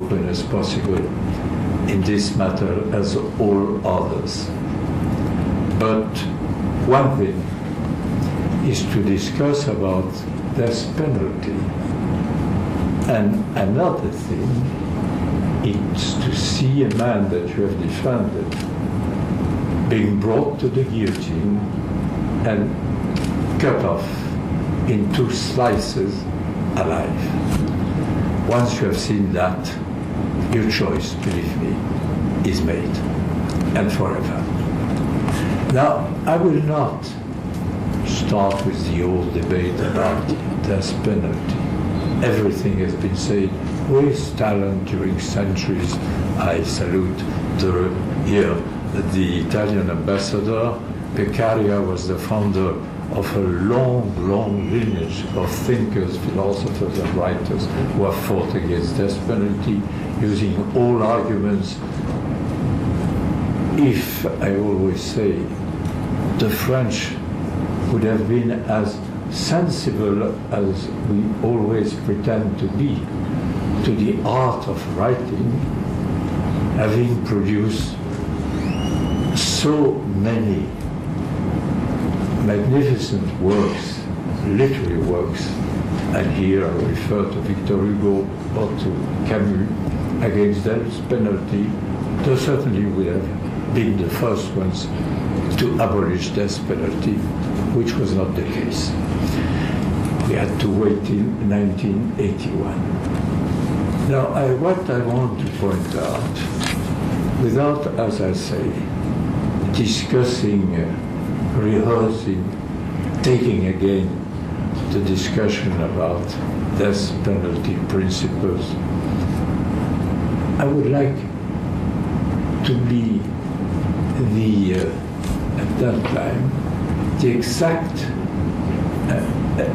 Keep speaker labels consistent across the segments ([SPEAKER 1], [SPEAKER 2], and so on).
[SPEAKER 1] open as possible in this matter as all others. But one thing is to discuss about death penalty. And another thing is to see a man that you have defended being brought to the guillotine and cut off in 2 slices alive. Once you have seen that, your choice, believe me, is made, and forever. Now, I will not start with the old debate about death penalty. Everything has been said with talent during centuries. I salute here the Italian ambassador. Beccaria was the founder of a long, long lineage of thinkers, philosophers, and writers who have fought against death penalty, using all arguments. If, I always say, the French would have been as sensible as we always pretend to be to the art of writing, having produced so many magnificent works, literary works, and here I refer to Victor Hugo or to Camus against death penalty, they certainly would have been the first ones to abolish death penalty, which was not the case. We had to wait till 1981. Now, what I want to point out, without, as I say, discussing, rehearsing, taking again the discussion about death penalty principles, I would like to be at that time, the exact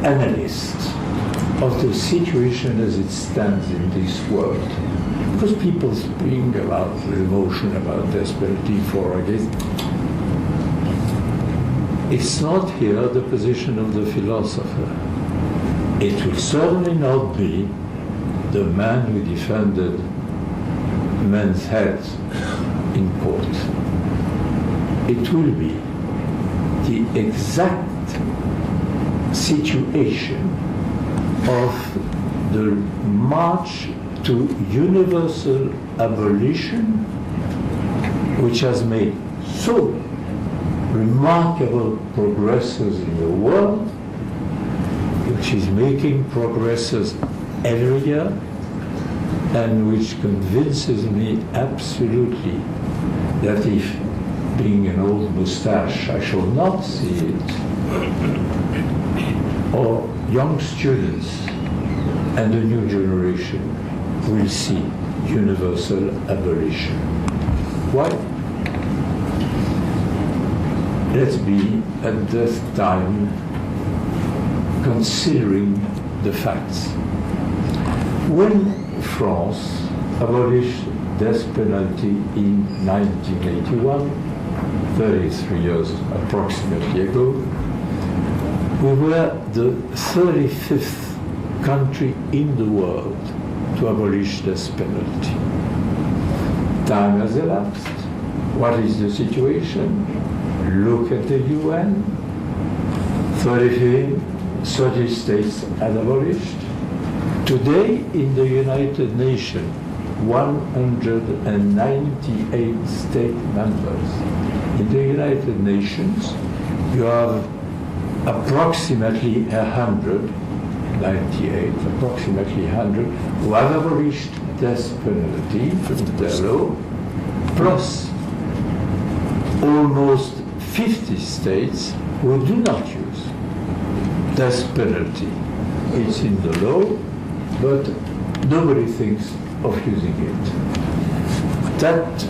[SPEAKER 1] analyst of the situation as it stands in this world. Because people speak about emotion, about death penalty, for or against. It's not here the position of the philosopher. It will certainly not be the man who defended men's heads in court. It will be the exact situation of the march to universal abolition, which has made so remarkable progresses in the world, which is making progresses every year, and which convinces me absolutely that if, being an old mustache, I shall not see it, or young students and the new generation will see universal abolition. Why? Let's be at this time considering the facts. When France abolished death penalty in 1981, 33 years approximately ago, we were the 35th country in the world to abolish death penalty. Time has elapsed. What is the situation? Look at the UN. 30 states had abolished. Today, in the United Nations, 198 state members. In the United Nations, you have approximately 198, approximately 100, who have abolished death penalty from their law, plus almost 50 states who do not use death penalty. It's in the law, but nobody thinks of using it. That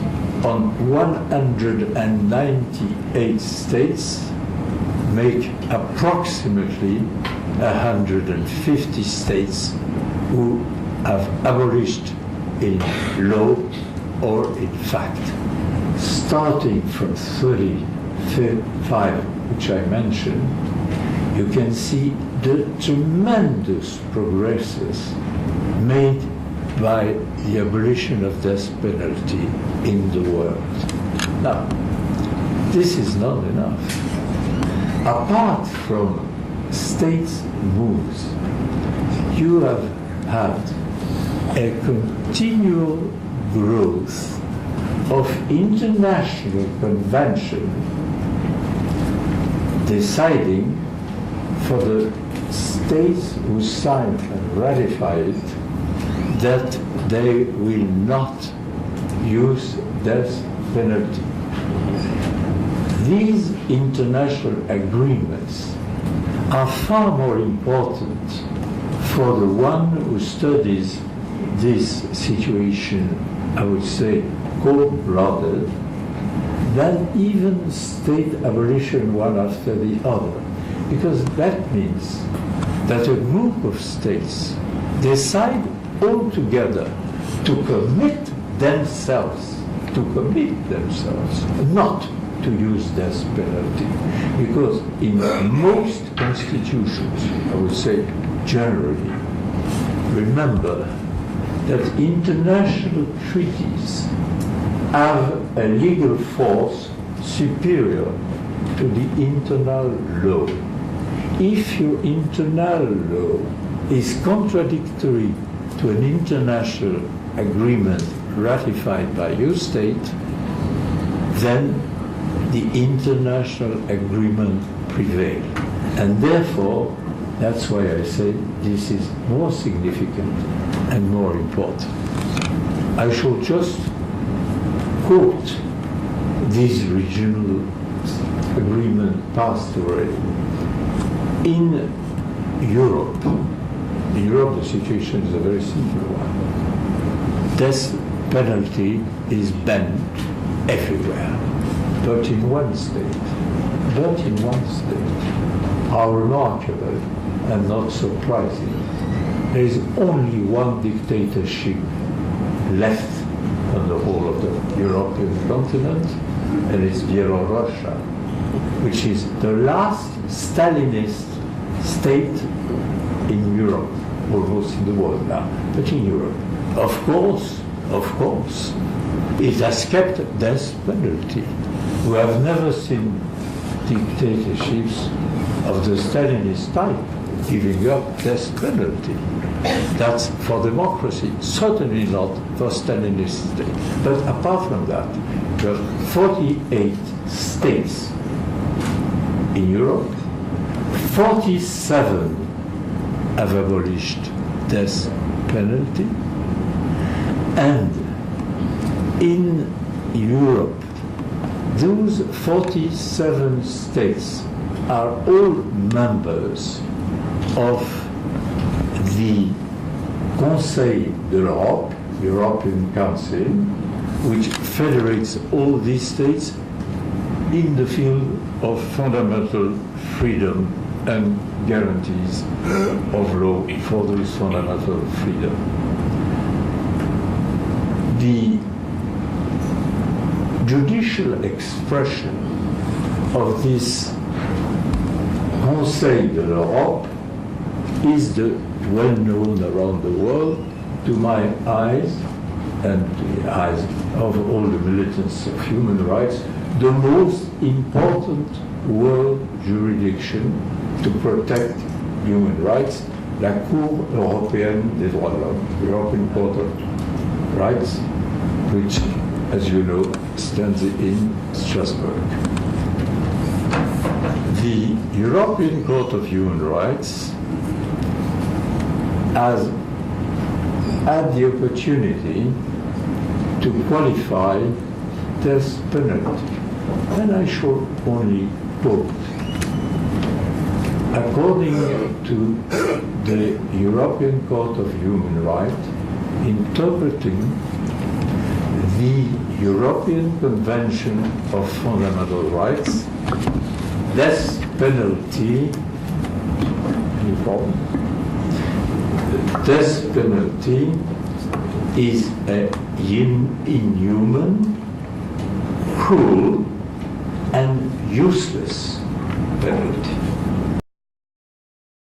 [SPEAKER 1] on 198 states make approximately 150 states who have abolished in law or in fact. Starting from 35, which I mentioned, you can see the tremendous progresses made by the abolition of death penalty in the world. Now, this is not enough. Apart from states' moves, you have had a continual growth of international convention deciding for the states who signed and ratified it that they will not use death penalty. These international agreements are far more important for the one who studies this situation, I would say, cold-blooded, than even state abolition one after the other. Because that means that a group of states decide all together to commit themselves not to use death penalty. Because in most constitutions, I would say generally, remember that international treaties have a legal force superior to the internal law. If your internal law is contradictory to an international agreement ratified by your state, then the international agreement prevails. And therefore, that's why I say this is more significant and more important. I shall just quote this regional agreement passed already. In Europe, the situation is a very simple one. Death penalty is banned everywhere, but in one state. How remarkable and not surprising. There is only one dictatorship left on the whole of the European continent, and it's Belarus, which is the last Stalinist state in Europe, almost in the world now, but in Europe. Of course, it has kept death penalty. We have never seen dictatorships of the Stalinist type giving up death penalty. That's for democracy, certainly not for Stalinist state. But apart from that, there are 48 states in Europe, 47 have abolished death penalty, and in Europe, those 47 states are all members of the Conseil de l'Europe, European Council, which federates all these states in the field of fundamental freedom and guarantees of law for those fundamental freedom. The judicial expression of this Conseil de l'Europe is well known around the world, to my eyes and to the eyes of all the militants of human rights, the most important world jurisdiction to protect human rights, la Cour européenne des droits de l'homme, the European Court of Rights, which, as you know, stands in Strasbourg. The European Court of Human Rights has had the opportunity to qualify death penalty. And I shall only quote. According to the European Court of Human Rights, interpreting the European Convention of Fundamental Rights, death penalty, death penalty is an inhuman, cruel, and useless penalty.